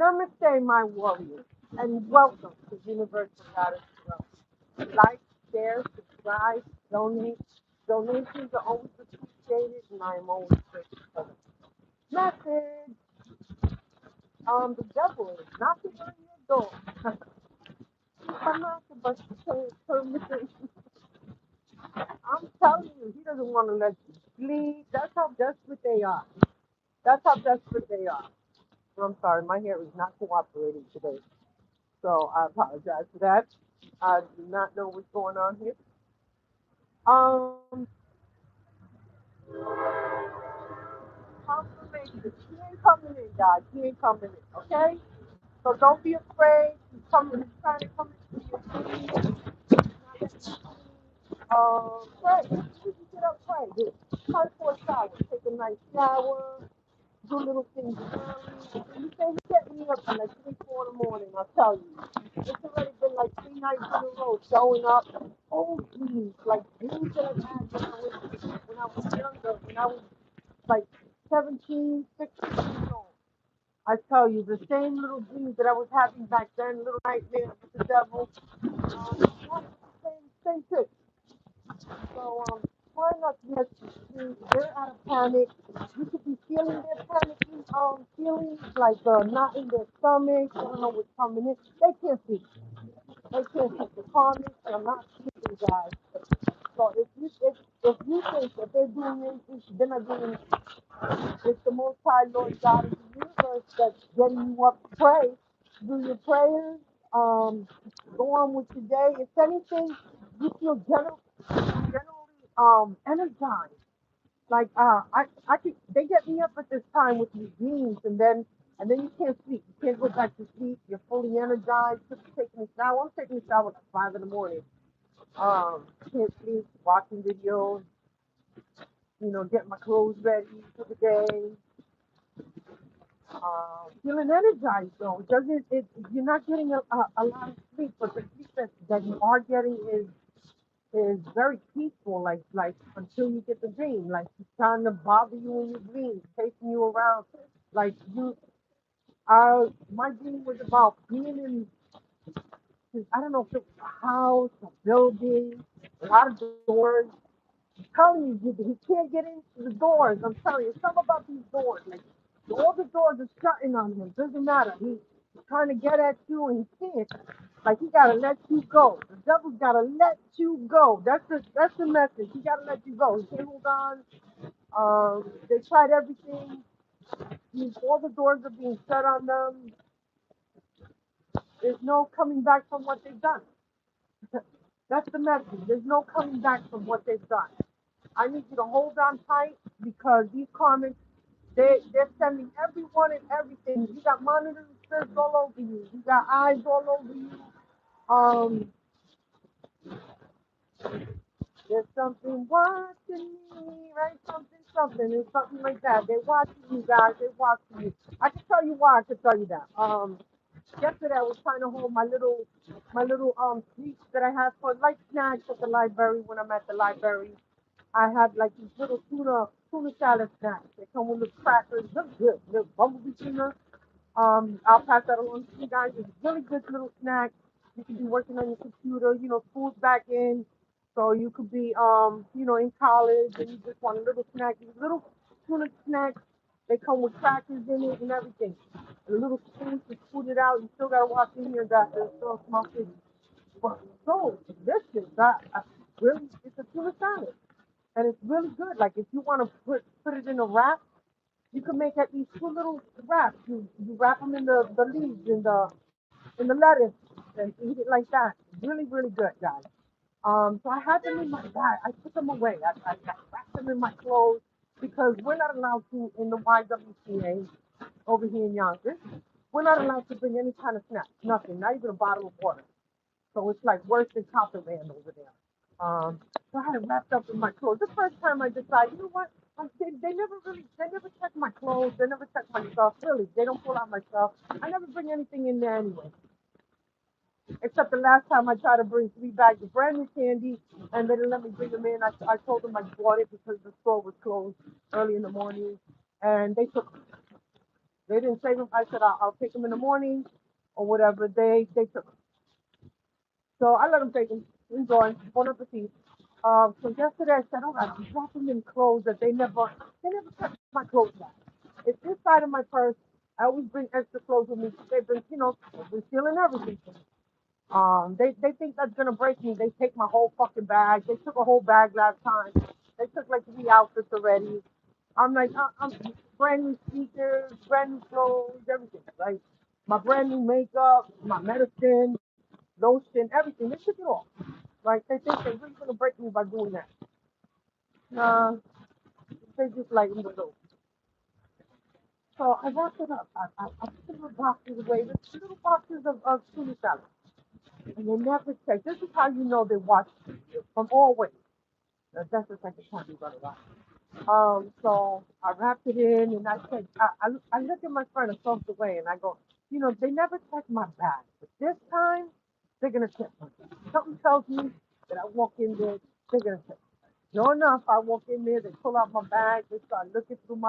Namaste, my warriors, and welcome to Universal Goddess Realm. Like, share, subscribe, donate. Donations are always appreciated, and I am always grateful for them. Message: the devil is knocking on your door. I'm not about to permission. I'm telling you, he doesn't want to let you sleep. That's how desperate they are. That's how desperate they are. I'm sorry, my hair is not cooperating today. So I apologize for that. I do not know what's going on here. Um, confirmation. She ain't coming in, guys. She ain't coming in. Okay. So don't be afraid. She's coming. She's trying to come into your dreams. Pray. You can get up, pray. Try for a shower. Take a nice shower. Do little things early. You say you get me up at like 3, 4 in the morning. I'll tell you. It's already been like 3 nights in a row showing up. Old dreams, like dreams that I had when I was younger, when I was like 17, 16 years old. I tell you, the same little dreams that I was having back then, little nightmares with the devil. Same trick. So, try not to let you see. They're out of panic. You could be feeling their panicking feelings, like not in their stomach. I don't know what's coming in. They can't see. They can't see the comments. I'm not sleeping, guys. So if you think that they're doing anything, they're not doing anything. It's the Most High Lord God of the universe that's getting you up to pray. Do your prayers. Go on with your day. If anything, you feel generally energized. Like I could, they get me up at this time with these dreams, and then you can't sleep. You can't go back to sleep. You're fully energized. Just taking a shower. I'm taking a shower at 5 in the morning. Can't sleep. Watching videos. Get my clothes ready for the day. Feeling energized though. It doesn't it? You're not getting a lot of sleep, but the sleep that you are getting is very peaceful. Like until you get the dream, like she's trying to bother you in your dreams, chasing you around. Like you, my dream was about being in. I don't know if it was a house, a building, a lot of doors. Telling you, he can't get into the doors. I'm telling you, something about these doors. Like all the doors are shutting on him. Doesn't matter. He's trying to get at you and he can't. Like he gotta let you go. The devil's gotta let you go. That's the message. He gotta let you go. He can't hold on. They tried everything. All the doors are being shut on them. There's no coming back from what they've done. That's the message. There's no coming back from what they've done. I need you to hold on tight because these comments, they're sending everyone and everything. You got monitoring spirits all over you. You got eyes all over you. Um, there's something watching me, right? Something. It's something like that. They're watching you guys. They're watching you. I can tell you why. I can tell you that. Yesterday I was trying to hold my little treats that I have for like snacks at the library when I'm at the library. I have like these little tuna salad snacks. They come with little crackers. They're good. Little bumblebee tuna. I'll pass that along to you guys. It's really good little snack. You can be working on your computer, school's back in. So you could be in college and you just want a little snack. These little tuna snacks, they come with crackers in it and everything. And a little spoon to spoon it out. You still gotta watch in here that it still smells good. But so delicious. Really, it's a tuna salad and it's really good. Like if you want to put it in a wrap, you can make at least 2 little wraps. You wrap them in the leaves in the lettuce and eat it like that. Really good, guys. So I had them in my bag. I put them away. I wrapped them in my clothes because we're not allowed to in the YWCA over here in Yonkers. We're not allowed to bring any kind of snacks, nothing, not even a bottle of water. So it's like worse than contraband over there. So I had it wrapped up in my clothes. The first time I decided, you know what? They never check my clothes. They never check my stuff. Really, they don't pull out my stuff. I never bring anything in there anyway. Except the last time I tried to bring 3 bags of brand new candy, and they didn't let me bring them in. I told them I bought it because the store was closed early in the morning, and They didn't save them. I said I'll take them in the morning or whatever. They took them. So I let them take them. Enjoy. Bon appetit. So yesterday I said, all right, I'm dropping in clothes that they never touch my clothes bag. It's inside of my purse. I always bring extra clothes with me. They've been, they've been stealing everything from me. They think that's gonna break me. They take my whole fucking bag. They took a whole bag last time. They took like 3 outfits already. I'm like, I'm brand new sneakers, brand new clothes, everything. Like my brand new makeup, my medicine, lotion, everything. They took it all. Like they think they're really gonna break me by doing that. Nah, they just like me to go. So I wrapped it up. I put the little boxes away. There's little boxes of tuna salad. And they never check. This is how you know they watch you from always. That's the second time we got it right. So I wrapped it in and I said, I look at my friend across the way and I go, they never check my bag. But this time, they're going to check my bag. Something tells me that I walk in there, they're going to check. Sure enough, I walk in there, they pull out my bag, they start looking through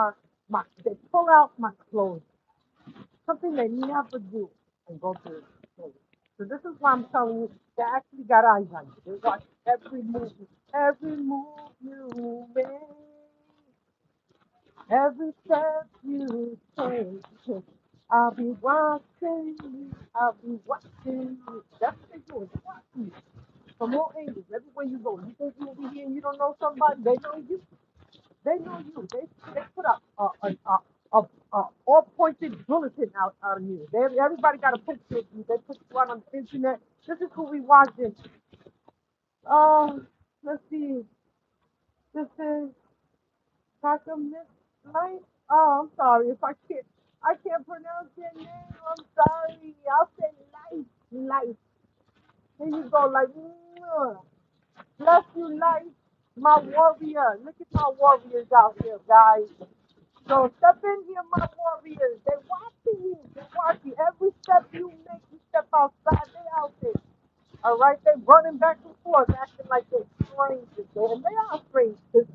they pull out my clothes. Something they never do and go through it. So this is why I'm telling you, they actually got eyes on you. They watch every move you make, every step you take. I'll be watching you. I'll be watching you. That's what they do. They're watching you from all angles, everywhere you go. You think you'll be here and you don't know somebody? They know you. They know you. They put up a all pointed bulletin out of you. Everybody got a picture of you. They put you out on the internet. This is who we watching. Um, let's see. This is Dr. Miss Light. Oh, I'm sorry if I can't pronounce your name. I'm sorry. I'll say life, life. Here you go, like, bless you, life, my warrior. Look at my warriors out here, guys. So step in here, my warriors. They're watching you. They're watching every step you make. You step outside, they out there. All right, they running back and forth, acting like they're strangers. And they are strangers.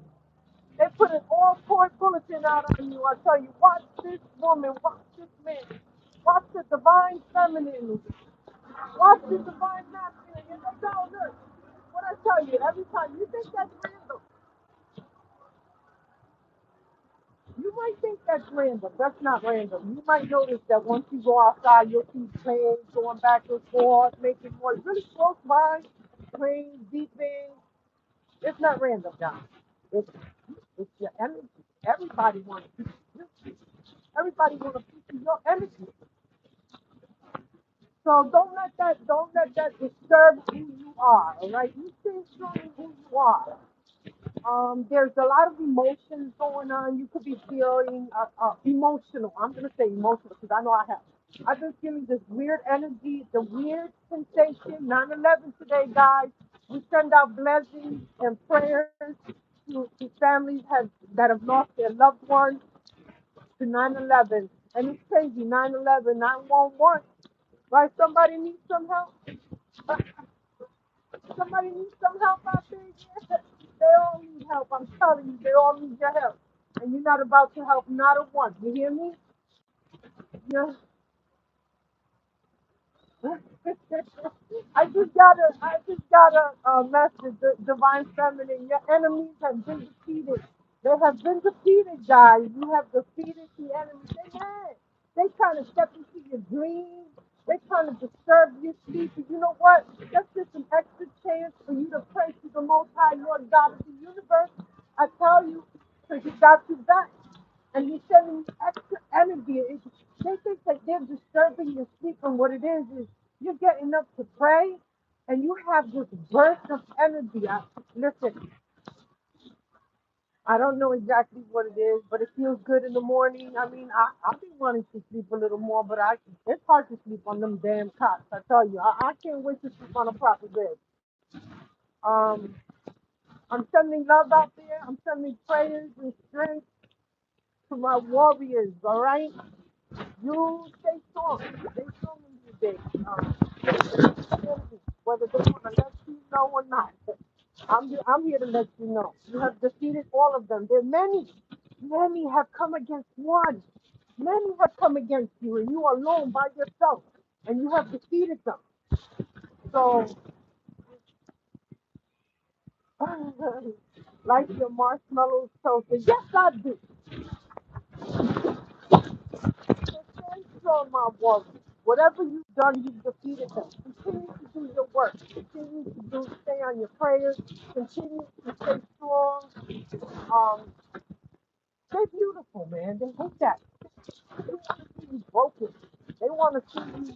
They put an all-point bulletin out on you. I tell you, watch this woman, watch this man, watch the divine feminine, watch the divine masculine. And they don't look. What I tell you, every time you think that's random, you might think that's random. That's not random. You might notice that once you go outside, you'll see planes going back and forth, making noise really close by, planes beeping. It's not random, guys. It's, it's your energy. Everybody wants to. Everybody want a piece of your energy. So don't let that disturb who you are. All right, you stay strong in who you are. There's a lot of emotions going on. You could be feeling emotional. I'm gonna say emotional because I know I have. I've been feeling this weird energy, the weird sensation. 9/11 today, guys. We send out blessings and prayers to families that have lost their loved ones to 9/11. And it's crazy. 9/11, 911. Right? Somebody needs some help. Somebody needs some help out there. Yeah. They all need help. I'm telling you, they all need your help. And you're not about to help not a one. You hear me? Yeah. I just got a message, divine feminine. Your enemies have been defeated. They have been defeated, guys. You have defeated the enemy. They mad. They trying to step into your dreams. They trying to disturb your sleep. And you know what? That's just an extra chance for you to pray to the Most High Lord God of the universe. I tell you, because He got you back and he's sending extra energy. They think that they're disturbing your sleep, and what it is you're getting up to pray, and you have this burst of energy. Listen, I don't know exactly what it is, but it feels good in the morning. I mean, I've been wanting to sleep a little more, but it's hard to sleep on them damn cots. I tell you, I can't wait to sleep on a proper bed. Um, I'm sending love out there. I'm sending prayers and strength to my warriors. All right. You stay strong. Stay strong in your day. Whether they want to let you know or not. I'm here to let you know. You have defeated all of them. There are many. Many have come against one. Many have come against you, and you are alone by yourself, and you have defeated them. So, like your marshmallows toasted. Yes, I do. So stand strong, my warrior. Whatever you've done, you've defeated them. Continue to do your work. Continue to stay on your prayers. Continue to stay strong. Um, Stay beautiful, man. They hate that. They want to see you broken. They want to see you.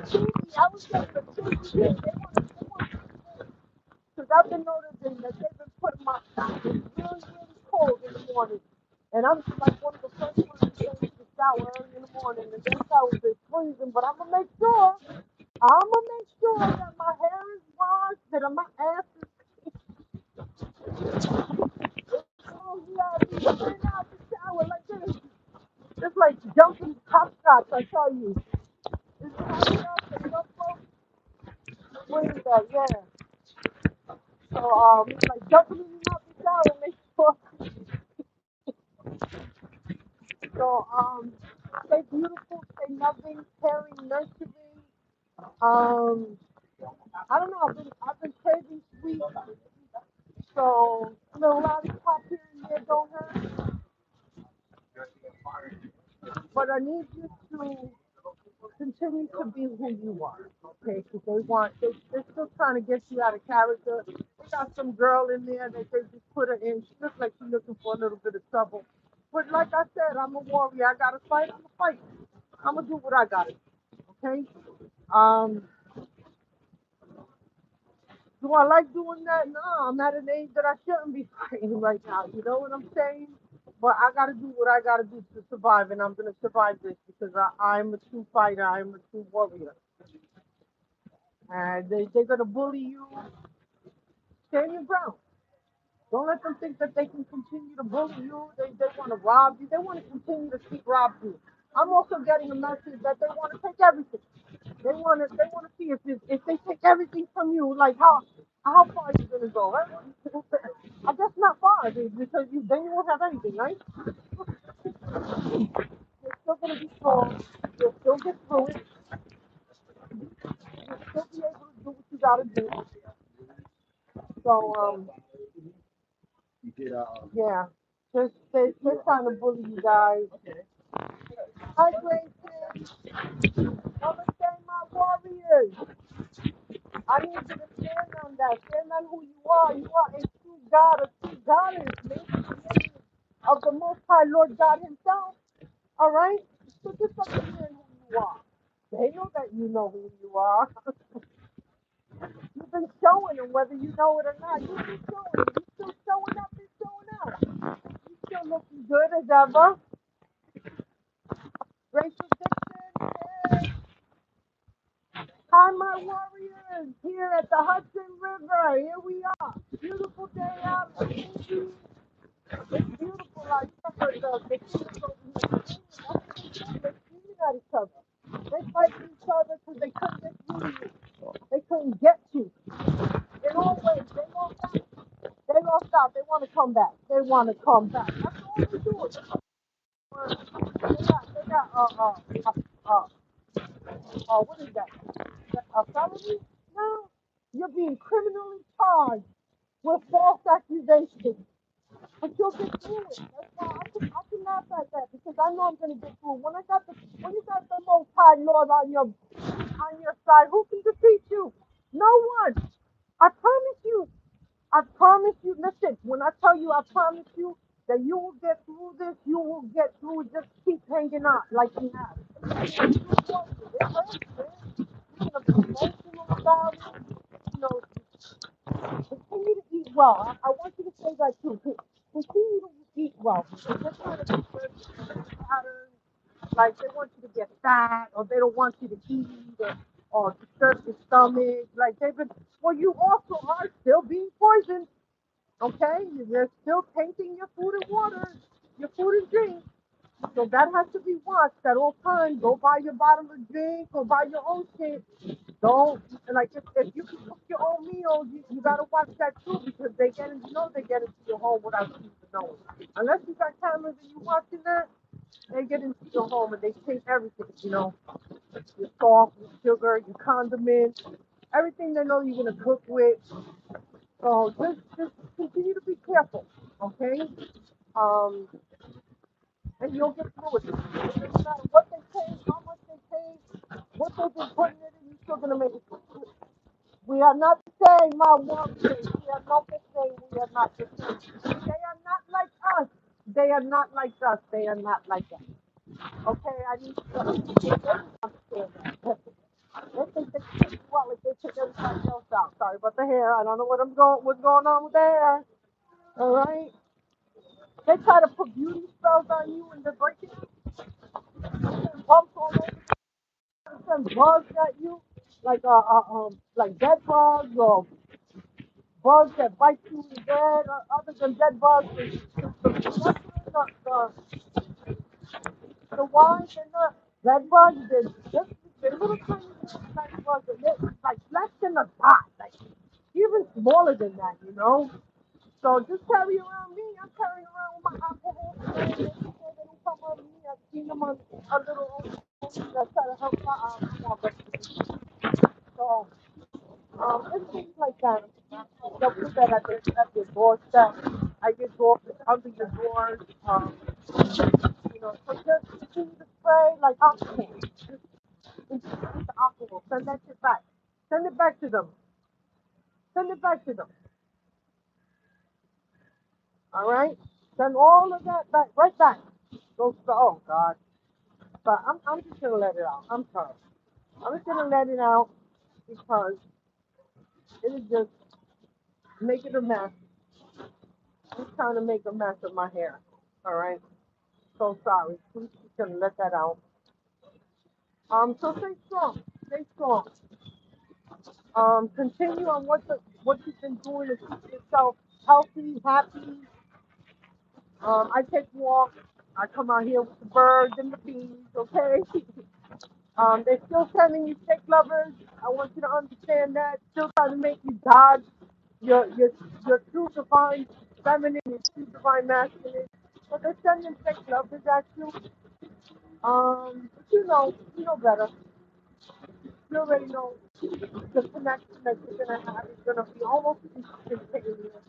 See me, I was getting a see me. They want because I've been noticing that they've been putting my shower really, really cold in the morning. And I'm like one of the first ones to get into the shower early in the morning. And their showers is freezing, but I'm gonna make sure that my hair is washed, that my ass is oh yeah, getting out the shower like this. It's like jumping hopscotch, I tell you. It's hopscotch and jump rope. What is that? Yeah. So it's like jumping in and out the shower, make sure. So stay beautiful, stay loving, caring, nurturing. Um, I don't know. I've been craving sweet, so a little lollipop here and there don't hurt. But I need you to continue to be who you are, okay? Because they're still trying to get you out of character. They got some girl in there that they just put her in. She looks like she's looking for a little bit of trouble. But like I said, I'm a warrior. I gotta fight. I'm gonna fight. I'm gonna do what I gotta do, okay? Um, do I like doing that? No, I'm at an age that I shouldn't be fighting right now. You know what I'm saying? But I got to do what I got to do to survive, and I'm going to survive this because I'm a true fighter. I'm a true warrior. And they're going to bully you. Stand your ground. Don't let them think that they can continue to bully you. They want to rob you. They want to continue to keep robbing you. I'm also getting a message that they want to take everything. They want to see if they take everything from you, like how far are you gonna go? Right? I guess not far, because then you won't have anything, right? You're still gonna be strong. You'll still get through it. You'll still be able to do what you gotta do. So yeah, they're trying to bully you guys. Hi, Gracie. Understand my warriors. I need you to stand on that. Stand on who you are. You are a true God, a true goddess, made of the Most High Lord God Himself. All right? So just understand who you are. They know that you know who you are. You've been showing them whether you know it or not. You've been showing them. You're still showing up and showing out. You're still looking good as ever. Rachel Dixon, hey. Hi, my warriors, here at the Hudson River. Here we are. Beautiful day out. It's beautiful out here. The kids over here. They're screaming at each other. They fight each other because they couldn't get through to you. They couldn't get you. In all ways, they lost out. They lost out. They want to come back. They want to come back. That's all they do. What is that? A felony? No. You're being criminally charged with false accusations. But you'll get through it. That's why I can laugh at that because I know I'm gonna get through. When you got the most high Lord on your side, who can defeat you? No one. I promise you. I promise you. Listen, when I tell you, I promise you that you will get through this. You will get through it. Just keep hanging on like you have. It hurts, man. You're gonna be emotional about it. You know, continue to eat well. I want you to say that too. Continue to eat well because they're trying to convert patterns. Like they want you to get fat, or they don't want you to eat, or disturb your stomach. Like they've been. Well, you also are still being poisoned. Okay, you're still tainting your food and water, your food and drink. So that has to be watched at all times. Go buy your bottle of drink or buy your own shit. Don't like if you can cook your own meals, you gotta watch that too because they get into your home without you even knowing. Unless you got cameras and you watching that, They get into your home and they take everything, your salt, your sugar, your condiments, everything they know you're gonna cook with. So just continue to be careful, okay? Um, and you'll get through it. No matter what they pay, how much they pay, what they've been putting it in, you're still gonna make it. We are not saying my one thing. We are not the same. We are not the same. They are not like us. They are not like us. They are not like us. Okay, I need to understand that. They think they can take you out like they took everybody else out. Sorry about the hair. I don't know what's going on with the hair. All right. They try to put beauty spells on you and they're breaking bumps all over. Send bugs at you, like dead bugs or bugs that bite you in the bed, other than dead bugs. The ones and the dead bugs, they're little tiny dead bugs, and they're like less than a dot, like even smaller than that, So just carry around me. I'm carrying around with my alcohol. They don't come on me. I've seen them on a little old that try to help my so it's things like that. They'll put that at your doorstep. I get door under your doors. So just continue to spray like alcohol. Just introduce the alcohol. Send that shit back. Send it back to them. Send it back to them. All right? Send all of that back, right back. Oh God. But I'm just gonna let it out. I'm sorry. I'm just gonna let it out because it is just making a mess. I'm trying to make a mess of my hair. All right. So sorry. Please just gonna let that out. So stay strong. Stay strong. Continue on what you've been doing to keep yourself healthy, happy. I take walks. I come out here with the birds and the bees. Okay. They're still sending you stick lovers. I want you to understand that. Still trying to make you dodge your true divine feminine and true divine masculine. But they're sending stick lovers at you. But you know better. You already know the connection that you're gonna have is gonna be almost instantaneous.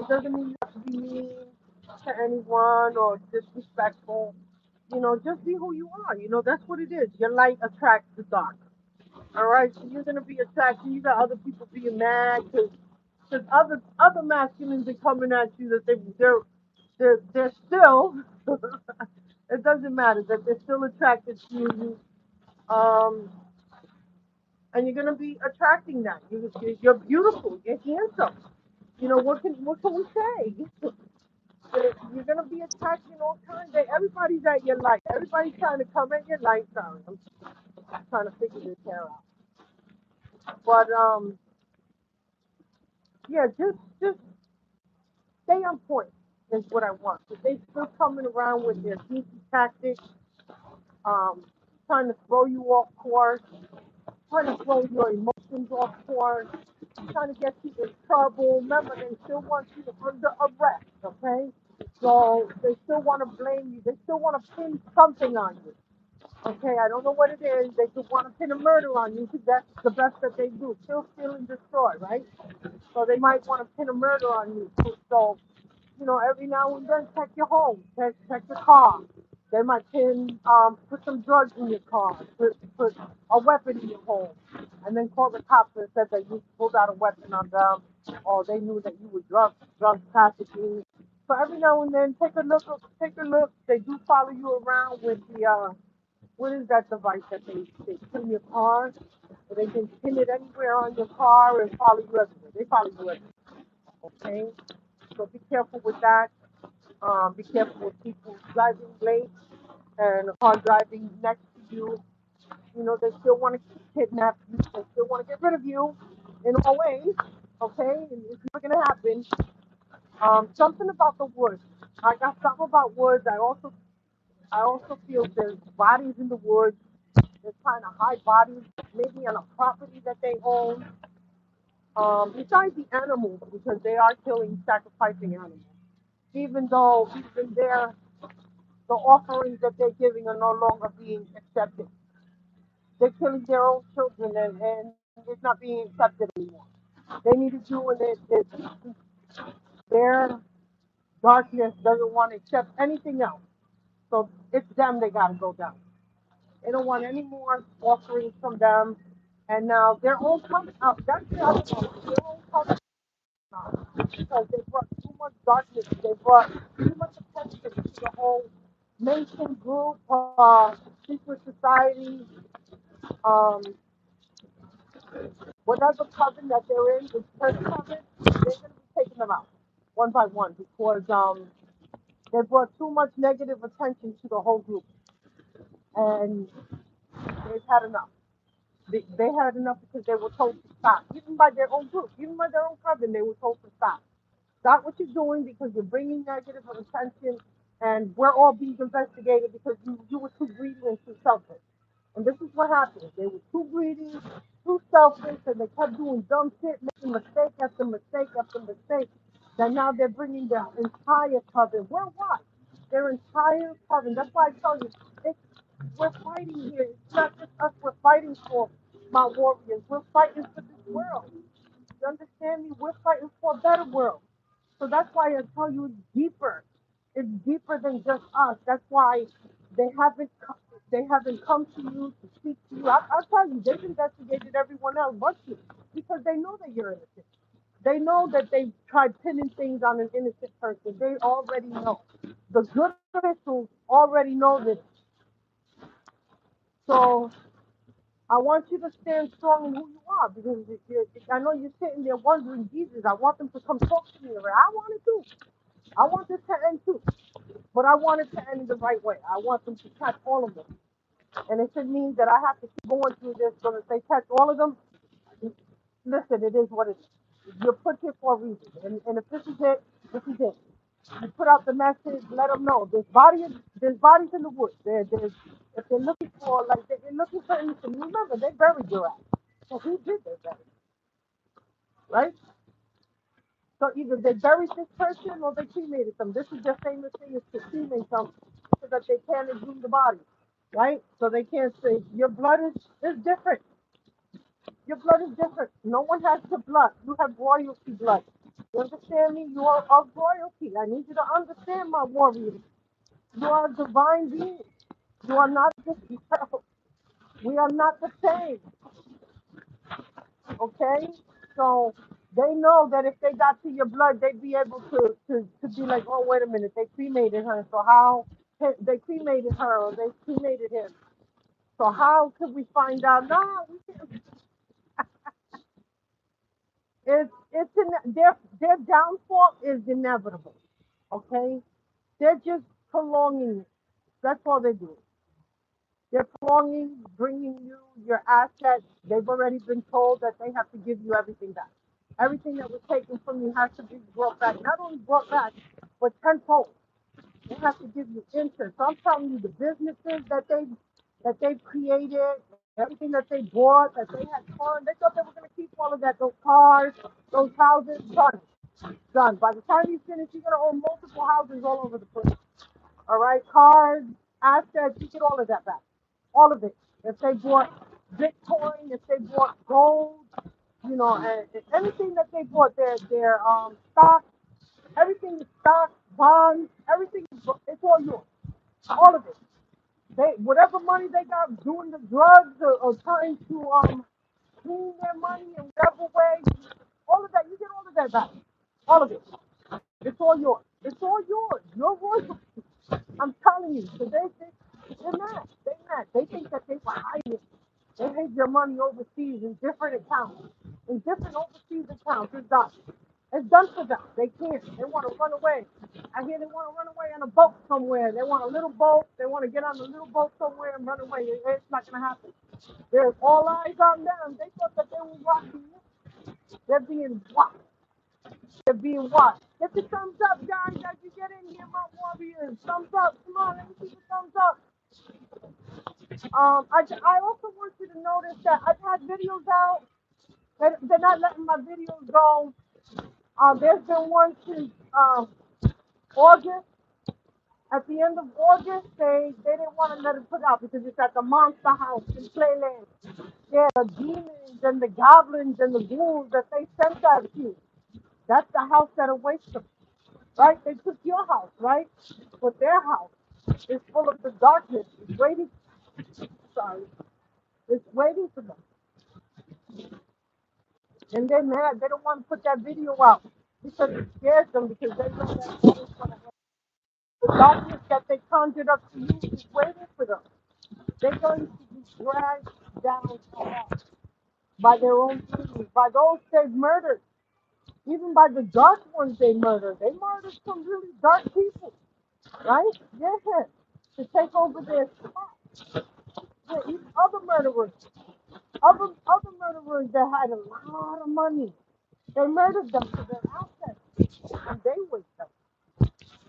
Doesn't mean you have to be mean to anyone or disrespectful. Just be who you are. That's what it is. Your light attracts the dark. All right, so you're gonna be attracted. You got other people being mad because other masculines are coming at you that they're still. It doesn't matter that they're still attracted to you. Um, and you're gonna be attracting that. You're beautiful. You're handsome. What can we say? You're gonna be attracting all kinds of. Everybody's at your light. Everybody's trying to come at your light. Sorry, I'm trying to figure this hair out. But yeah, just stay on point is what I want. But they still coming around with their sneaky tactics, um, trying to throw you off course, trying to throw your emotions off course, trying to get you in trouble. Remember, they still want you under arrest, okay? So they still want to blame you. They still want to pin something on you. Okay, I don't know what it is. They could want to pin a murder on you because that's the best that they do. Kill, steal, and destroy, right? So they might want to pin a murder on you. So every now and then check your home, check your car. They might put some drugs in your car, put a weapon in your home, and then call the cops and said that you pulled out a weapon on them, or they knew that you were drug trafficking. So every now and then, take a look. Take a look. They do follow you around with the what is that device that they put in your car? So they can pin it anywhere on your car and follow you everywhere. They follow you everywhere. Okay, so be careful with that. Be careful with people driving late and a car driving next to you. They still want to kidnap you. They still want to get rid of you in all ways. Okay, and it's not going to happen. Something about the woods. I got something about woods. I also feel there's bodies in the woods. They're trying to hide bodies, maybe on a property that they own. Besides the animals, because they are killing, sacrificing animals. Even though even there The offerings that they're giving are no longer being accepted. They're killing their own children, and it's not being accepted anymore. They need to do and their darkness doesn't want to accept anything else. So it's them they got to go down. They don't want any more offerings from them. And now their own coming out. That's the other one. Their own coming out. Because they brought too much darkness. They brought too much attention to the whole Mason group, secret society, um, whatever coven that they're in, the church coven, they're going to be taking them out one by one because they brought too much negative attention to the whole group. And they've had enough. They had enough because they were told to stop, even by their own group, even by their own coven, they were told to stop. Stop what you're doing because you're bringing negative attention, and we're all being investigated because you were too greedy and too selfish. And this is what happened. They were too greedy, too selfish, and they kept doing dumb shit, making mistake after mistake after mistake. That now they're bringing their entire coven. Worldwide. Their entire coven. That's why I tell you, it's, we're fighting here. It's not just us we're fighting for, my warriors. We're fighting for this world. You understand me? We're fighting for a better world. So that's why I tell you it's deeper. It's deeper than just us. That's why they haven't they haven't come to you to speak to you. I'll tell you, they've investigated everyone else but you because they know that you're innocent. They know that they've tried pinning things on an innocent person. They already know. The good officials already know this. So I want you to stand strong in who you are because I know you're sitting there wondering, Jesus, I want them to come talk to me. I want it too. I want this to end too. But I want it to end the right way. I want them to catch all of them. And if it means that I have to keep going through this so that they catch all of them, listen, it is what it is. You're put here for a reason. And if this is it, this is it. You put out the message, let them know. There's bodies in the woods. If they're looking for, like, they're looking for anything, remember, they buried your ass. So who did they bury? Right? So either they buried this person or they cremated them. This is their famous thing is to cremate them so that they can't exhume the body. Right? So they can't say, your blood is different. Your blood is different. No one has your blood. You have royalty blood. You understand me? You are of royalty. I need you to understand, my warriors. You are divine beings. You are not just we are not the same. Okay? So they know that if they got to your blood, they'd be able to be like, oh, wait a minute, they cremated her. So how they cremated her or they cremated him. So how could we find out? No, we can't. Their downfall is inevitable. Okay? They're just prolonging it. That's all they do. They're prolonging, bringing you your assets. They've already been told that they have to give you everything back. Everything that was taken from you has to be brought back. Not only brought back, but tenfold. They have to give you interest. So I'm telling you, the businesses that they've created, everything that they bought, that they had fun, they thought they were going to keep all of that. Those cars, those houses, done, done. By the time you finish, you're going to own multiple houses all over the place. All right, cars, assets, you get all of that back, all of it. If they bought Bitcoin, if they bought gold, and anything that they bought, their stock, everything is stock, bonds, everything it's all yours, all of it. They whatever money they got doing the drugs or trying to clean their money in whatever way, all of that you get all of that back, all of it. It's all yours. It's all yours. Your royalty. I'm telling you. So they're mad. They're mad. They think that they were hiding it. They hid your money overseas in different accounts. In different overseas accounts. It's done. It's done for them. They can't. They want to run away. I hear they want to run away on a boat somewhere. They want a little boat. They want to get on a little boat somewhere and run away. It's not going to happen. There's all eyes on them. They thought that they were watching you. They're being watched. They're being watched. Get the thumbs up, guys, as you get in here, my warriors. Thumbs up. Come on, let me see the thumbs up. I also want you to notice that I've had videos out. They're not letting my videos go. There's been one since August, At the end of August, they didn't want to let it put out because it's at the monster house in Playland. Yeah, the demons and the goblins and the ghouls that they sent at you. That's the house that awaits them, right? They took your house, right? But their house is full of the darkness. It's waiting. Sorry, it's waiting for them, and they're mad. They don't want to put that video out because it scares them because they know that God is going to help. The darkness that they conjured up to you is waiting for them. They're going to be dragged down to hell by their own enemies, by those they've murdered, even by the dark ones they murdered. They murdered some really dark people, right? Yeah, to take over their spot. Yeah, even other murderers that had a lot of money. They murdered them for their assets, and they wait them.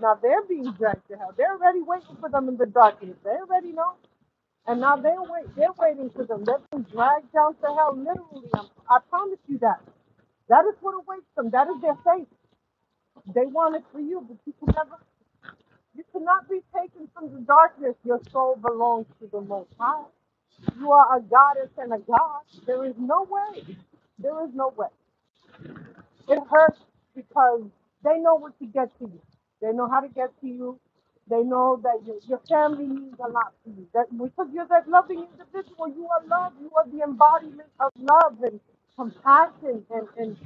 Now they're being dragged to hell. They're already waiting for them in the darkness. They already know. And now they're waiting for them. They're being dragged down to hell, literally. I promise you that. That is what awaits them. That is their fate. They want it for you, but you cannot be taken from the darkness. Your soul belongs to the Most High. You are a goddess and a god. There is no way. There is no way. It hurts because they know what to get to you. They know how to get to you. They know that your family means a lot to you. That because you're that loving individual, you are love. You are the embodiment of love and compassion and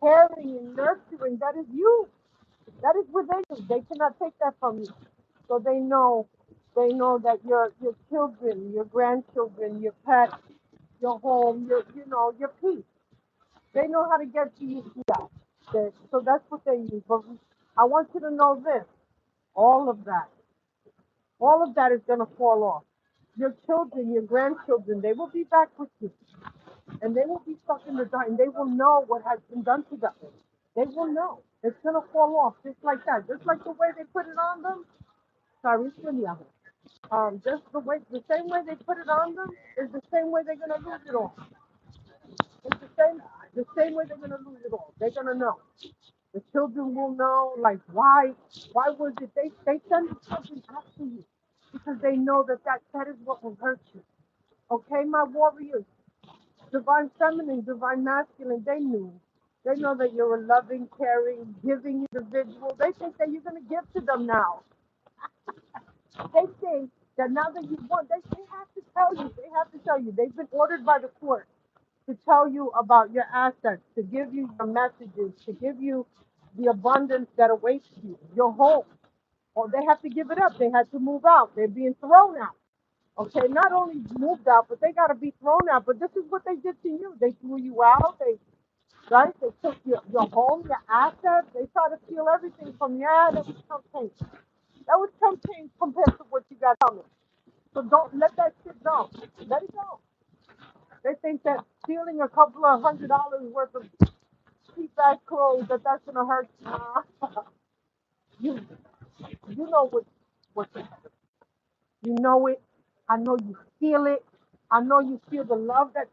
caring and nurturing. That is you. That is within you. They cannot take that from you. So they know that your children, your grandchildren, your pets, your home, your peace. They know how to get to you through that. So that's what they use. But I want you to know this: all of that, all of that is going to fall off. Your children, your grandchildren, they will be back with you, and they will be stuck in the dark, and they will know what has been done to them. They will know. It's going to fall off just like that, just like the way they put it on them. Sorry, it's really out. Just the same way they put it on them is the same way they're going to lose it all. It's the same way they're going to lose it all. They're going to know. The children will know, like, why was it they send the children after you because they know that is what will hurt you. Okay, my warriors, divine feminine, divine masculine, they knew. They know that you're a loving, caring, giving individual. They think that you're going to give to them now. They think that now that you want, they have to tell you. They have to tell you. They've been ordered by the court to tell you about your assets, to give you your messages, to give you the abundance that awaits you, your home. Or they have to give it up. They had to move out. They're being thrown out. Okay, not only moved out, but they got to be thrown out. But this is what they did to you. They threw you out. They took your home, your assets. They tried to steal everything from you. Yeah, that was campaign. That was campaign compared to what you got coming. So don't let that shit go. Let it go. They think that stealing a couple of $100 worth of cheap ass clothes that's gonna hurt you. You you know what you know it. I know you feel it. I know you feel the love that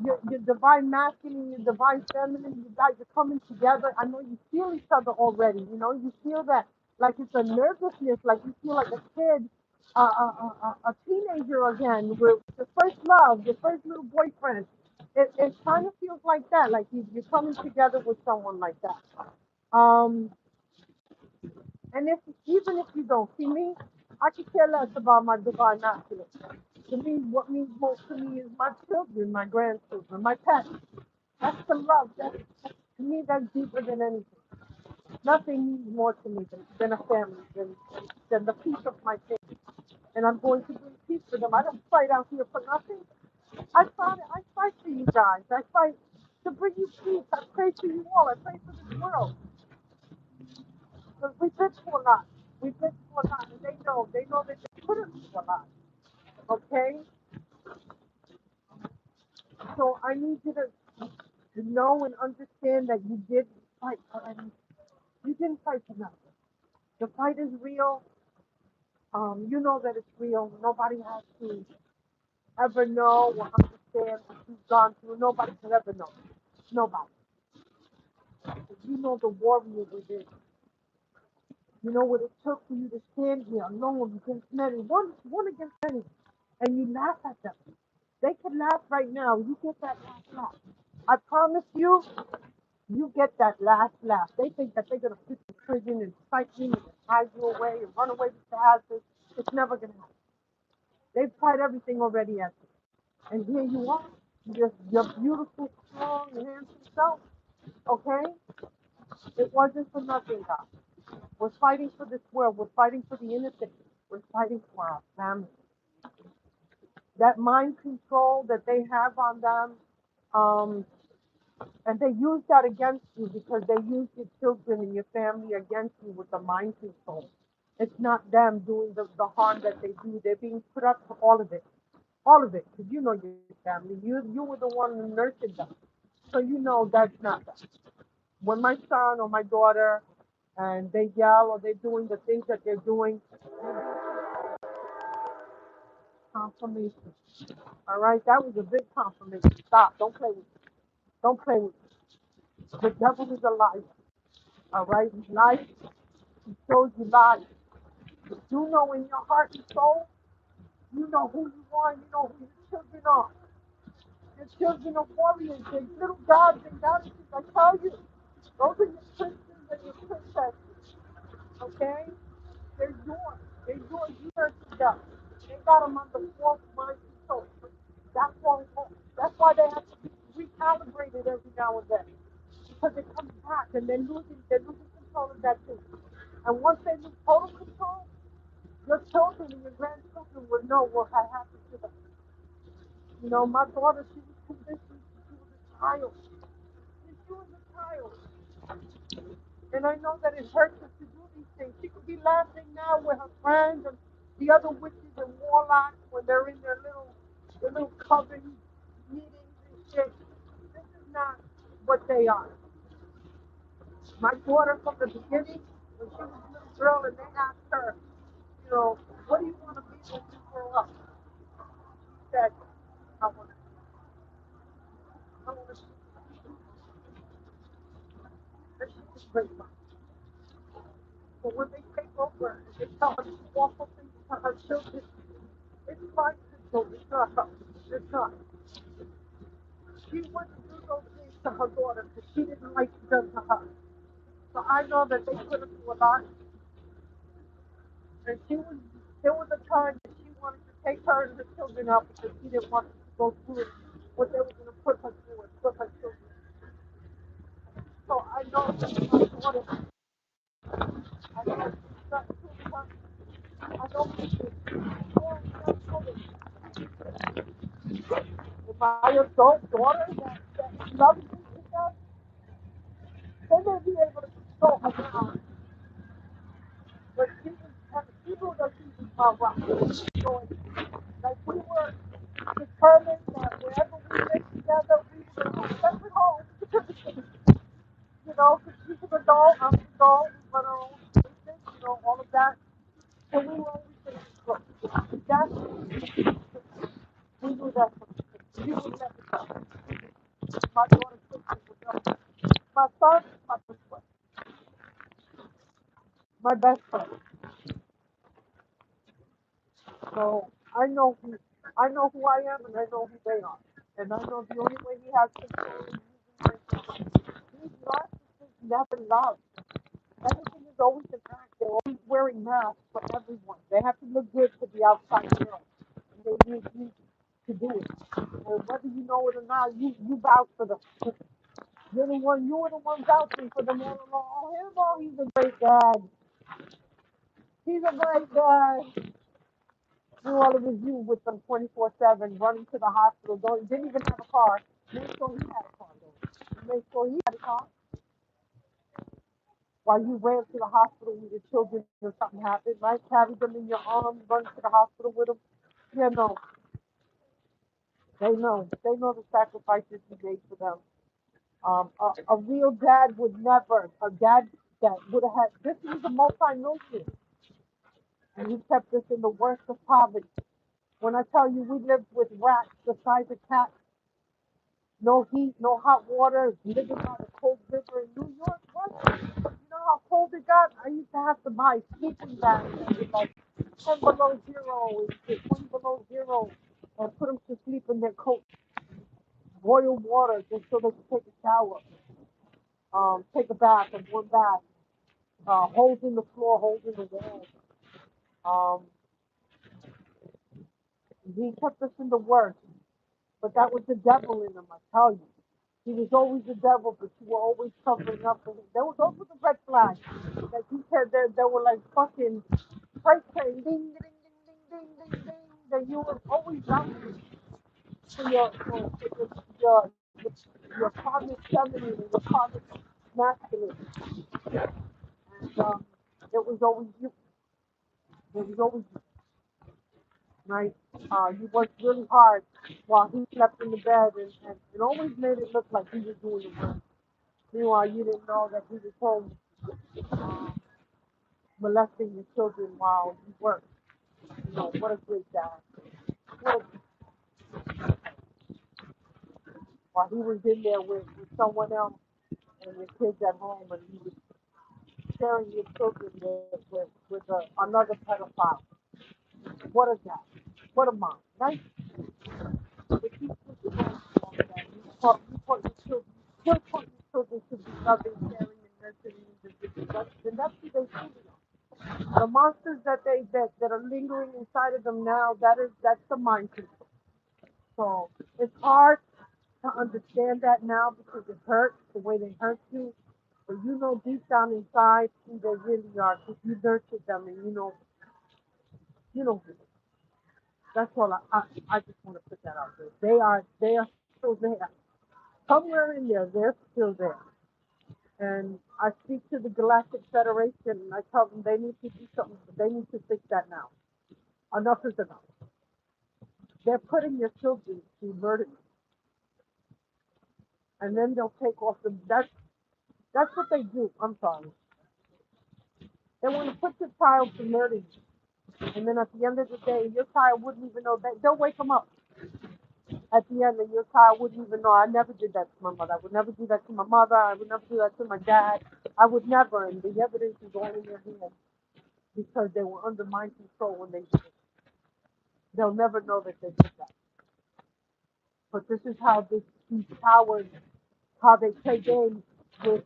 your divine masculine, your divine feminine, you guys are coming together. I know you feel each other already. You feel that like it's a nervousness, like you feel like a kid, a teenager again, with your first love, your first little boyfriend. It kind of feels like that, like you're coming together with someone like that. And even if you don't see me, I could care less about my divine masculine. To me, what means most to me is my children, my grandchildren, my pets. That's the love. To me, that's deeper than anything. Nothing means more to me than a family, than the peace of my family. And I'm going to bring peace for them. I don't fight out here for nothing. I fight for you guys. I fight to bring you peace. I pray for you all. I pray for this world. Because we've been through a lot. We've been through a lot. And they know that they put us through a lot. Okay? So I need you to know and understand that you did fight for anything. You didn't fight for nothing. The fight is real. You know that it's real. Nobody has to ever know or understand what you've gone through. Nobody can ever know. Nobody. If you know the warrior within. You know what it took for you to stand here alone against many, one against many, and you laugh at them. They could laugh right now. You get that last laugh. I promise you, you get that last laugh. They think that they're gonna put you in prison and fight you and hide you away and run away with the asses. It's never gonna happen. They've tried everything already at you. And here you are, your beautiful, strong, handsome self. Okay? It wasn't for nothing, guys. We're fighting for this world. We're fighting for the innocent. We're fighting for our family. That mind control that they have on them, um, and they use that against you because they use your children and your family against you with the mind control. It's not them doing the harm that they do. They're being put up for all of it. All of it. Because you know your family. You were the one who nurtured them. So you know that's not them. When my son or my daughter and they yell or they're doing the things that they're doing, confirmation. All right, that was a big confirmation. Stop. Don't play with it. Don't play with it. The devil is a liar. All right, he lies. He shows you lies. But you know in your heart and soul, you know who you are. You know who your children are. Your children are warriors. They're little gods and goddesses. I tell you, those are your princes and your princesses. Okay? They're yours. They're yours. You nurtured them. They got them under fourth mind control. That's why they have to be recalibrated every now and then. Because it comes back and they're losing control of that too. And once they lose total control, your children and your grandchildren will know what had happened to them. You know, my daughter, she was convinced she was a child. And she was a child. And I know that it hurts her to do these things. She could be laughing now with her friends and the other witches and warlocks when they're in their little coven meetings and shit. This is not what they are. My daughter from the beginning, when she was a little girl and they asked her, you know, what do you want to be when you grow up? She said, I want to be and she was great. But when they take over and they tell her these awful things to her children, it's mind control. It's not her. It's not. She wouldn't do those things to her daughter because she didn't like it done to her. So I know that they put her through a lot. And there was a time that she wanted to take her and her children out because she didn't want them to go through it, what they were going to put her through and put her children. So I know that my daughter, I know she's not too much. I know she's more than my adult daughter that loves me to death, they may be able to console her now, but she knew that she was my wife. So, like we were determined that wherever we lived together, we were going to have separate homes. You know, because she's an adult, I'm an adult, we run our own business, you know, all of that. So we were always going to be close. That's, we knew that from the beginning. We would never go. My daughter's sister would know. My son is my best friend. My best friend. So I know who I am and I know who they are. And I know the only way he has control is using my these narcissists never love. Everything is always an act. They're always wearing masks for everyone. They have to look good to the outside world. And they need you to do it. And whether you know it or not, you vouch for them. You were the one vouching for them all along. Oh, him, oh, he's a great dad. He's a great dad. Do all of his you with them 24/7, running to the hospital. Didn't even have a car. Made sure he had a car though. Made sure he had a car. While you ran to the hospital with your children or something happened, right? Carried them in your arms, run to the hospital with them. Yeah, no, they know. They know the sacrifices you made for them. A real dad would never. A dad that would have had. This was a multi-millionaire, and he kept us in the worst of poverty. When I tell you we lived with rats the size of cats, no heat, no hot water, living by the cold river in New York. What? You know how cold it got? I used to have to buy sleeping bags that were like 10 below zero, and 20 below zero, and put them to sleep in their coat, boil water just so they could take a shower, take a bath, and one bath, holes in the floor, holes in the wall. Um, he kept us in the worst, but that was the devil in him, I tell you. He was always the devil, but you were always covering up for him. Those were the red flags. Like he said, they were like fucking freight train, ding, ding, ding, ding, ding, ding, ding. That you were always out for your karmic feminine and your karmic masculine. And it was always you. It was always you, right? You worked really hard while he slept in the bed and always made it look like he was doing the work. Meanwhile, you didn't know that he was home um, molesting your children while you worked. You know, what a great dad. What a, while he was in there with someone else and your kids at home and he was sharing your children with another pedophile. What a dad. What a mom, right? But you put your children, you still taught your children to be loving, caring, and nurturing individuals. That's who they truly are. The monsters that are lingering inside of them now, that's the mind control. So it's hard to understand that now because it hurts the way they hurt you. But you know deep down inside who they really are because you nurtured them and you know who. That's all I just want to put that out there. They are still there. Somewhere in there, they're still there. And I speak to the Galactic Federation and I tell them they need to do something. They need to fix that now. Enough is enough. They're putting your children through murder, and then they'll take off the. That's what they do. I'm sorry. They want to put your child to murder you, and then at the end of the day, your child wouldn't even know that. They'll wake them up at the end, and your child wouldn't even know. I never did that to my mother. I would never do that to my mother. I would never do that to my dad. I would never, and the evidence is all in their hands because they were under mind control when they did it. They'll never know that they did that. But this is how these cowards, how they play games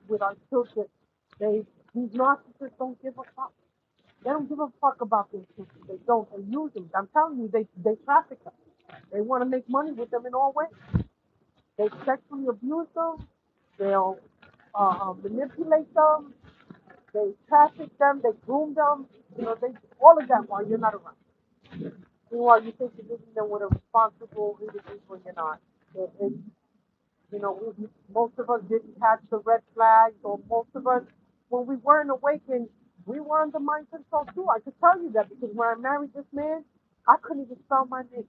with our children. These narcissists don't give a fuck. They don't give a fuck about their children. They don't. They use them. I'm telling you, they traffic them. They want to make money with them in all ways. They sexually abuse them. They'll manipulate them. They traffic them. They groom them. You know, they all of that while you're not around. Meanwhile, you think you're living them with a responsible individual, you're not. It, you know, most of us didn't catch the red flags, or most of us, when we weren't awakened, we were under mind control too. I could tell you that because when I married this man, I couldn't even spell my name.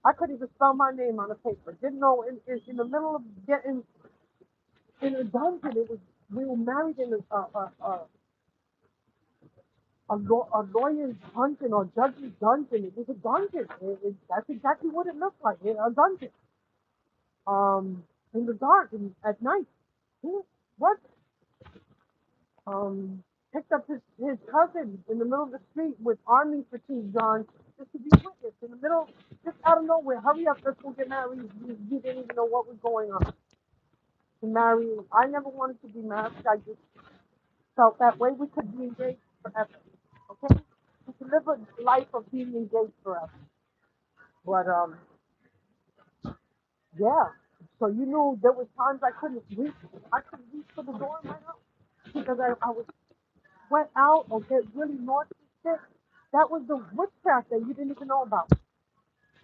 I couldn't even spell my name on a paper. Didn't know in the middle of getting in a dungeon. It was we were married in a lawyer's dungeon or judge's dungeon. It was a dungeon. That's exactly what it looked like. A dungeon. In the dark and at night. What? Picked up his cousin in the middle of the street with army fatigue on just to be a witness in the middle, just out of nowhere. Hurry up, let's go get married. You didn't even know what was going on. To marry, I never wanted to be married. I just felt that way. We could be engaged forever. Okay? We could live a life of being engaged forever. But yeah. So you knew there was times I couldn't reach. I couldn't reach for the door in my house because I was went out or get really naughty shit. That was the witchcraft that you didn't even know about.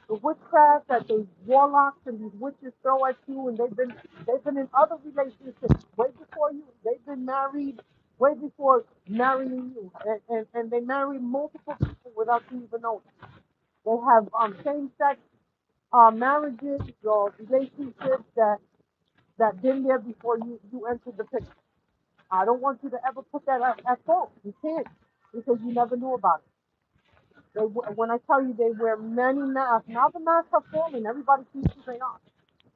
The witchcraft that these warlocks and these witches throw at you, and they've been in other relationships way before you. They've been married way before marrying you, and they marry multiple people without you even knowing. They have same-sex marriages or relationships that been there before you entered the picture. I don't want you to ever put that at fault. You can't because you never knew about it. When I tell you they wear many masks, now the masks are falling. Everybody sees who they are.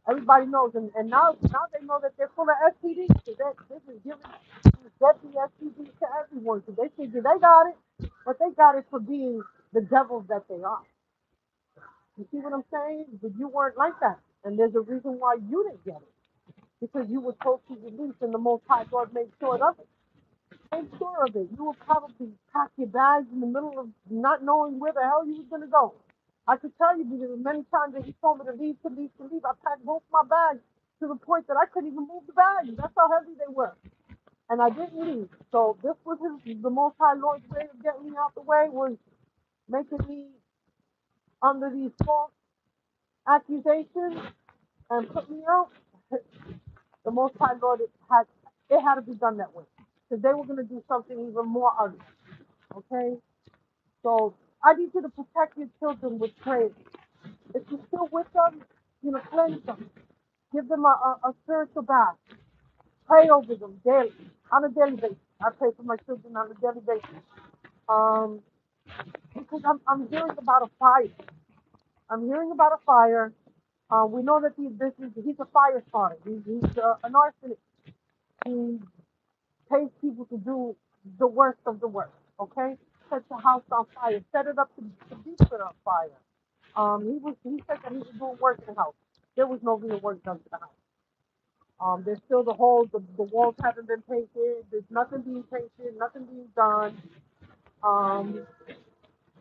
Everybody knows, and now they know that they're full of STDs. So they're just giving these deadly STDs everyone because they figure they got it, but they got it for being the devils that they are. You see what I'm saying? But you weren't like that. And there's a reason why you didn't get it. Because you were supposed to release and the Most High God made sure of it. Made sure of it. You would probably pack your bags in the middle of not knowing where the hell you was going to go. I could tell you because many times that he told me to leave, to leave, to leave, I packed both my bags to the point that I couldn't even move the bags. That's how heavy they were. And I didn't leave. So this was the Most High Lord's way of getting me out the way was making me under these false accusations and put me out. The Most High Lord it had to be done that way because they were going to do something even more ugly. Okay, so I need you to protect your children with prayer. If you're still with them, cleanse them, give them a spiritual bath, pray over them daily, on a daily basis. I pray for my children on a daily basis. Um, because I'm hearing about a fire. I'm hearing about a fire. We know that he's a fire starter. He's an arsonist. He pays people to do the worst of the worst. Okay, set your house on fire. Set it up to be put on fire. He said that he was doing work in the house. There was no real work done to the house. There's still the holes. The walls haven't been painted. There's nothing being painted. Nothing being done. Um,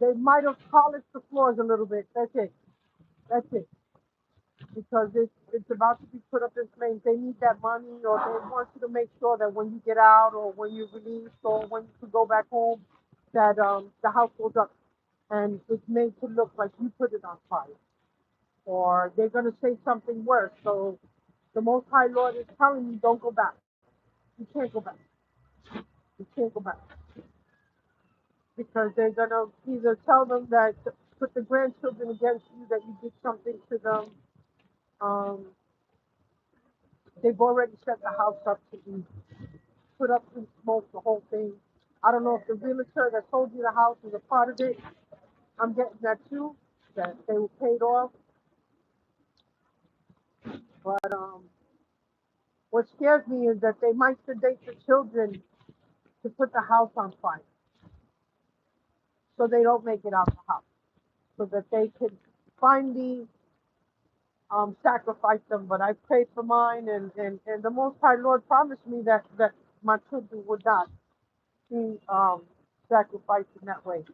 they might have polished the floors a little bit. That's it. That's it. Because it's about to be put up in flames. They need that money, or they want you to make sure that when you get out, or when you're released, or when you can go back home, that the house goes up and it's made to look like you put it on fire, or they're gonna say something worse. So the Most High Lord is telling you, don't go back. You can't go back. You can't go back because they're gonna either tell them that put the grandchildren against you that you did something to them. Um, they've already set the house up to be put up in smoke, the whole thing. I don't know if the realtor that sold you the house is a part of it. I'm getting that too, that they were paid off. But what scares me is that they might sedate the children to put the house on fire so they don't make it out the house, so that they could finally sacrifice them. But I prayed for mine, and the Most High Lord promised me that my children would not be sacrificed in that way.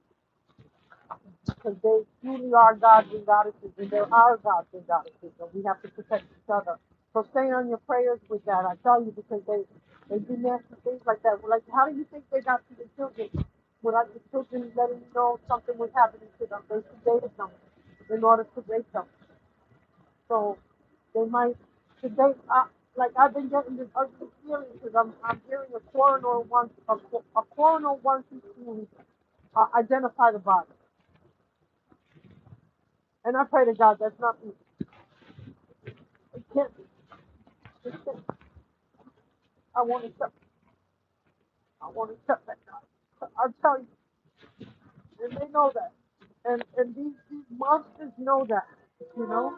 Because they truly are gods and goddesses, and they're our gods and goddesses, and we have to protect each other. So stay on your prayers with that. I tell you, because they do nasty things like that. Like, how do you think they got to the children? Without the children letting you know something was happening to them, they sedated them in order to rape them. So they might sedate. Like I've been getting this ugly feeling because I'm hearing a coroner wants to identify the body. And I pray to God that's not me. It can't be. It can't. I want to shut. I want to shut that down. I tell you, and they know that. And these monsters know that. You know.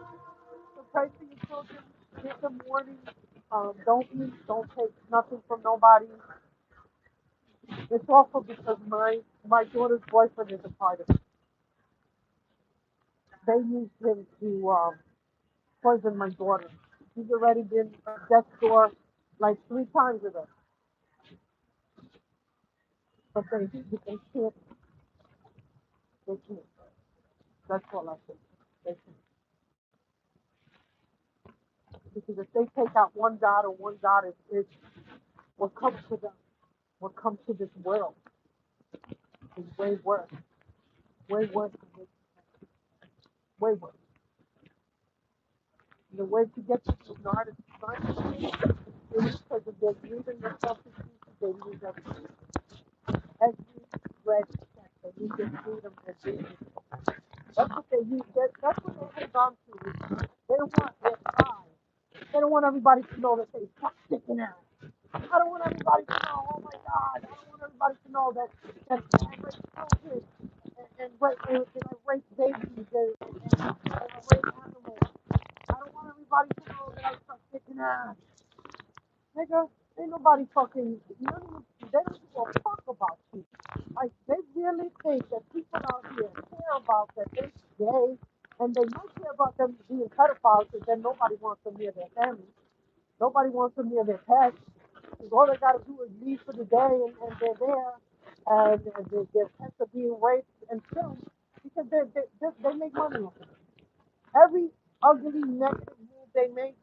So pray for your children. Give them warning. Don't eat. Don't take nothing from nobody. It's awful because my daughter's boyfriend is a part of it. They used him to poison my daughter. He's already been at death's door like 3 times with her. But they can't. They can't. That's all I think. They can't. Because if they take out one God is what comes to them, what comes to this world is way worse. Way worse than this. Way worse. The way to get to the art of science is because of their greed and their selfishness, they lose everything. Every red check, they lose their freedom and dignity. That's what they use. That's what they hold on to. They don't want their pride. They don't want everybody to know that they suck sticking out. I don't want everybody to know, oh my God, I don't want everybody to know that I rape children and I rape babies and I rape animals. I don't want everybody to know that I suck sticking ass. Nigga, ain't nobody fucking, they don't give a fuck about think that people out here care about that they're gay, and they might care about them being pedophiles, because then nobody wants them near their family. Nobody wants them near their pets. 'Cause all they got to do is leave for the day, and they're there, and their pets are being raped and killed because they make money off of it. Every ugly negative move they make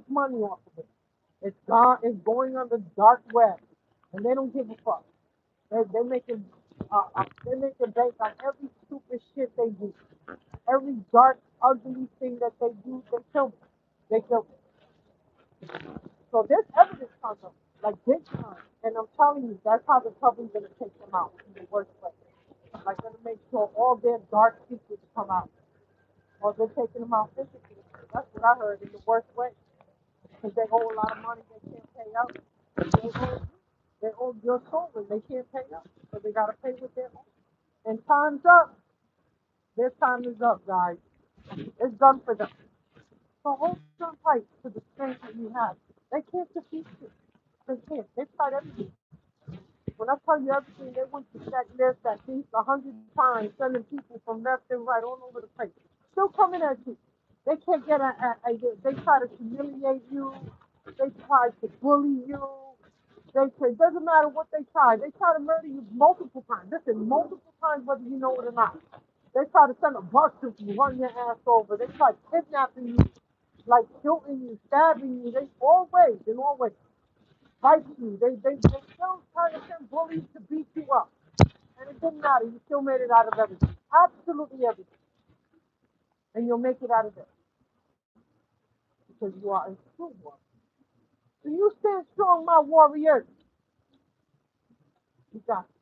money off of it. It's going on the dark web, and they don't give a fuck. They're making bank on every stupid shit they do. Every dark, ugly thing that they do, they kill them. They kill them. So there's evidence on them, like big time. And I'm telling you, that's how the company's gonna take them out in the worst way. Like gonna make sure all their dark secrets come out. Or they're taking them out physically. That's what I heard in the worst way. Because they owe a lot of money they can't pay out. They owe your soul and they can't pay up. So they gotta pay with their own. And time's up. Their time is up, guys. It's done for them. So hold on tight to the strength that you have. They can't defeat you. They can't. They tried everything. When I tell you everything, they went to that list at least 100 times, sending people from left and right all over the place. Still coming at you. They can't get they try to humiliate you. They try to bully you. It doesn't matter what they try. They try to murder you multiple times. Listen, multiple times, whether you know it or not. They try to send a bus to you, run your ass over. They try kidnapping you, like shooting you, stabbing you. They always, in all ways, fight you. They still try to send bullies to beat you up. And it didn't matter. You still made it out of everything. Absolutely everything. And you'll make it out of it. Because you are a true warrior. So you stand strong, my warriors. You got it.